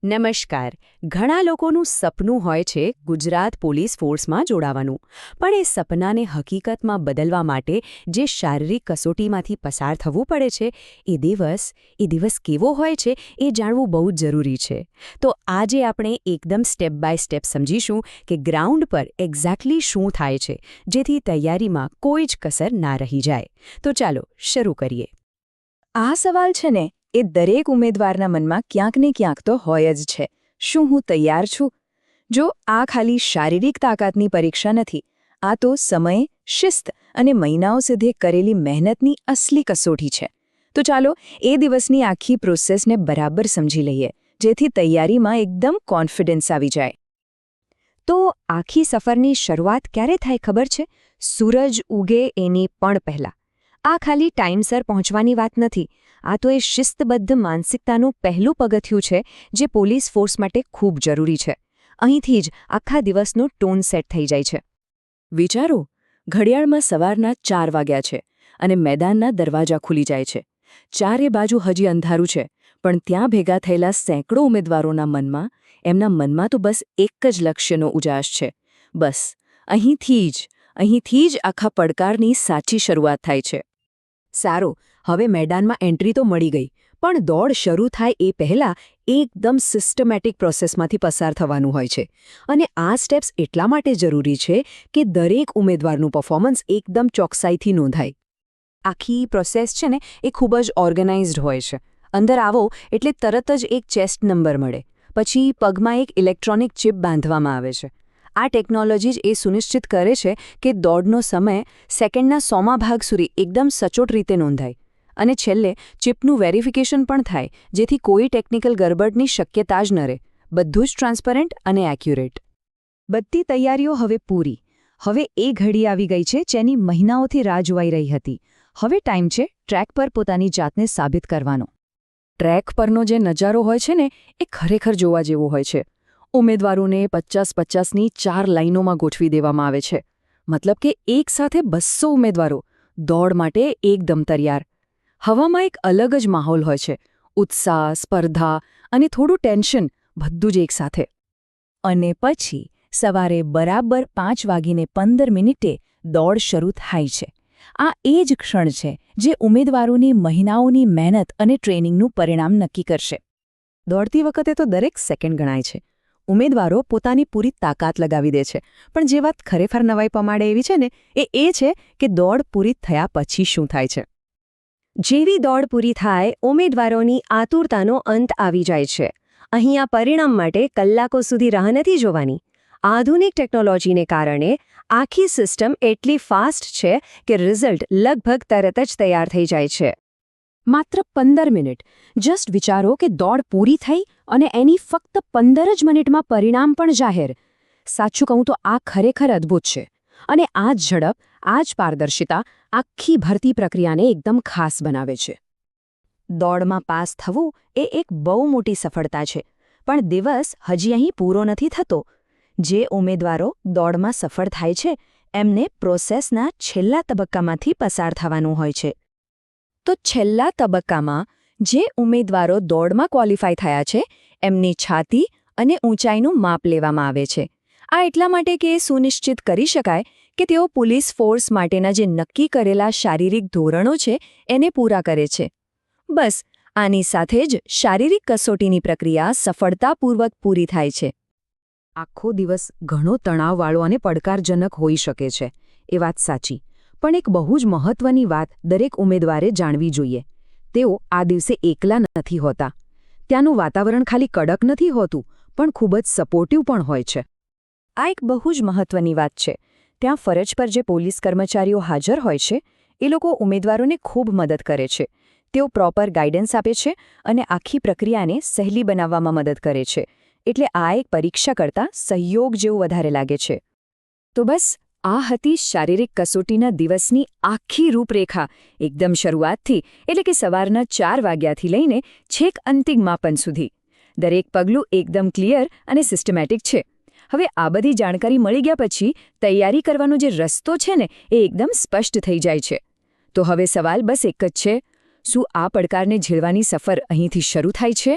નમસ્કાર. ઘણા લોકોનું સપનું હોય છે ગુજરાત પોલીસ ફોર્સમાં જોડાવાનું, પણ એ સપનાને હકીકતમાં બદલવા માટે જે શારીરિક કસોટીમાંથી પસાર થવું પડે છે એ દિવસ કેવો હોય છે એ જાણવું બહુ જ જરૂરી છે. તો આજે આપણે એકદમ સ્ટેપ બાય સ્ટેપ સમજીશું કે ગ્રાઉન્ડ પર એક્ઝેક્ટલી શું થાય છે, જેથી તૈયારીમાં કોઈ જ કસર ના રહી જાય. તો ચાલો શરૂ કરીએ. આ સવાલ છે ને એ દરેક ઉમેદવારના મનમાં ક્યાંક ને ક્યાંક તો હોય જ છે. શું હું તૈયાર છું? જો આ ખાલી શારીરિક તાકાતની પરીક્ષા નથી, આ તો સમય, શિસ્ત અને મહિનાઓ સુધી કરેલી મહેનતની અસલી કસોટી છે. તો ચાલો એ દિવસની આખી પ્રોસેસને બરાબર સમજી લઈએ, જેથી તૈયારીમાં એકદમ કોન્ફિડન્સ આવી જાય. તો આખી સફરની શરૂઆત ક્યારે થાય ખબર છે? સૂરજ ઉગે એની પણ પહેલાં. આ ખાલી ટાઈમસર પહોંચવાની વાત નથી. આ તો એ શિસ્તબદ્ધ માનસિકતાનું પહેલું પગથિયું છે જે પોલીસ ફોર્સ માટે ખૂબ જરૂરી છે. અહીંથી જ આખા દિવસનો ટોન સેટ થઈ જાય છે. વિચારો, ઘડિયાળમાં સવારના 4 વાગ્યા છે અને મેદાનના દરવાજા ખુલી જાય છે. ચારે બાજુ હજી અંધારું છે, પણ ત્યાં ભેગા થયેલા સેંકડો ઉમેદવારોના મનમાં, એમના મનમાં તો બસ એક જ લક્ષ્યનો ઉજાસ છે. બસ અહીંથી જ આખા પડકારની સાચી શરૂઆત થાય છે. સારું, હવે મેદાનમાં એન્ટ્રી તો મળી ગઈ, પણ દોડ શરૂ થાય એ પહેલાં એકદમ સિસ્ટમેટિક પ્રોસેસમાંથી પસાર થવાનું હોય છે. અને આ સ્ટેપ્સ એટલા માટે જરૂરી છે કે દરેક ઉમેદવારનું પરફોર્મન્સ એકદમ ચોકસાઈથી નોંધાય. આખી પ્રોસેસ છે ને એ ખૂબ જ ઓર્ગેનાઇઝ્ડ હોય છે. અંદર આવો એટલે તરત જ એક ચેસ્ટ નંબર મળે, પછી પગમાં એક ઇલેક્ટ્રોનિક ચિપ બાંધવામાં આવે છે. આ ટેકનોલોજી જ એ સુનિશ્ચિત કરે છે કે દોડનો સમય સેકન્ડના 100મા ભાગ સુધી એકદમ સચોટ રીતે નોંધાય. અને છેલ્લે ચિપનું વેરિફિકેશન પણ થાય, જેથી કોઈ ટેકનિકલ ગરબડની શક્યતા જ ન રહે. બધું જ ટ્રાન્સપરન્ટ અને એક્યુરેટ. બધી તૈયારીઓ હવે પૂરી. હવે એ ઘડી આવી ગઈ છે જેની મહિનાઓથી રાહ જોવાઈ રહી હતી. હવે ટાઈમ છે ટ્રેક પર પોતાની જાતને સાબિત કરવાનો. ટ્રેક પરનો જે નજારો હોય છે ને એ ખરેખર જોવા જેવો હોય છે. ઉમેદવારોને 50-50ની 4 લાઇનોમાં ગોઠવી દેવામાં આવે છે. મતલબ કે એકસાથે 200 ઉમેદવારો દોડ માટે એકદમ તૈયાર. હવામાં એક અલગ જ માહોલ હોય છે. ઉત્સાહ, સ્પર્ધા અને થોડું ટેન્શન, બધું જ એકસાથે. અને પછી સવારે બરાબર 5:15 દોડ શરૂ થાય છે. આ એ જ ક્ષણ છે જે ઉમેદવારોની મહિનાઓની મહેનત અને ટ્રેનિંગનું પરિણામ નક્કી કરશે. દોડતી વખતે તો દરેક સેકન્ડ ગણાય છે. ઉમેદવારો પોતાની પૂરી તાકાત લગાવી દે છે, પણ જે વાત ખરેખર નવાઈ પમાડે એવી છે ને એ છે કે દોડ પૂરી થયા પછી શું થાય છે. જેવી દોડ પૂરી થાય, ઉમેદવારોની આતુરતાનો અંત આવી જાય છે. અહીં આ પરિણામ માટે કલાકો સુધી રાહ નથી જોવાની. આધુનિક ટેકનોલોજીને કારણે આખી સિસ્ટમ એટલી ફાસ્ટ છે કે રિઝલ્ટ લગભગ તરત જ તૈયાર થઈ જાય છે. માત્ર 15 મિનિટ. જસ્ટ વિચારો કે દોડ પૂરી થઈ અને એની ફક્ત 15 જ મિનિટમાં પરિણામ પણ જાહેર. સાચું કહું તો આ ખરેખર અદ્ભુત છે. અને આ જ ઝડપ, આ જ પારદર્શિતા આખી ભરતી પ્રક્રિયાને એકદમ ખાસ બનાવે છે. દોડમાં પાસ થવું એ એક બહુ મોટી સફળતા છે, પણ દિવસ હજી અહીં પૂરો નથી થતો. જે ઉમેદવારો દોડમાં સફળ થાય છે, એમને પ્રોસેસના છેલ્લા તબક્કામાંથી પસાર થવાનું હોય છે. તો છેલ્લા તબક્કામાં જે ઉમેદવારો દોડમાં ક્વોલિફાય થયા છે, એમની છાતી અને ઊંચાઈનું માપ લેવામાં આવે છે. આ એટલા માટે કે એ સુનિશ્ચિત કરી શકાય કે તેઓ પોલીસ ફોર્સ માટેના જે નક્કી કરેલા શારીરિક ધોરણો છે એને પૂરા કરે છે. બસ આની સાથે જ શારીરિક કસોટીની પ્રક્રિયા સફળતાપૂર્વક પૂરી થાય છે. આખો દિવસ ઘણો તણાવવાળો અને પડકારજનક હોઈ શકે છે, એ વાત સાચી. પણ એક બહુ જ મહત્વની વાત દરેક ઉમેદવારે જાણવી જોઈએ. તેઓ આ દિવસે એકલા નથી હોતા. ત્યાંનું વાતાવરણ ખાલી કડક નથી હોતું, પણ ખૂબ જ સપોર્ટિવ પણ હોય છે. આ એક બહુ જ મહત્વની વાત છે. ત્યાં ફરજ પર જે પોલીસ કર્મચારીઓ હાજર હોય છે, એ લોકો ઉમેદવારોને ખૂબ મદદ કરે છે. તેઓ પ્રોપર ગાઈડન્સ આપે છે અને આખી પ્રક્રિયાને સહેલી બનાવવામાં મદદ કરે છે. એટલે આ એક પરીક્ષા કરતાં સહયોગ જેવું વધારે લાગે છે. તો બસ આ હતી શારીરિક કસોટીના દિવસની આખી રૂપરેખા. એકદમ શરૂઆતથી, એટલે કે સવારના 4 વાગ્યાથી લઈને છેક અંતિમ માપન સુધી. દરેક પગલું એકદમ ક્લિયર અને સિસ્ટમેટિક છે. હવે આ બધી જાણકારી મળી ગયા પછી તૈયારી કરવાનો જે રસ્તો છે ને એ એકદમ સ્પષ્ટ થઈ જાય છે. તો હવે સવાલ બસ એક જ છે: શું આ પડકારને ઝીલવાની સફર અહીંથી શરૂ થાય છે?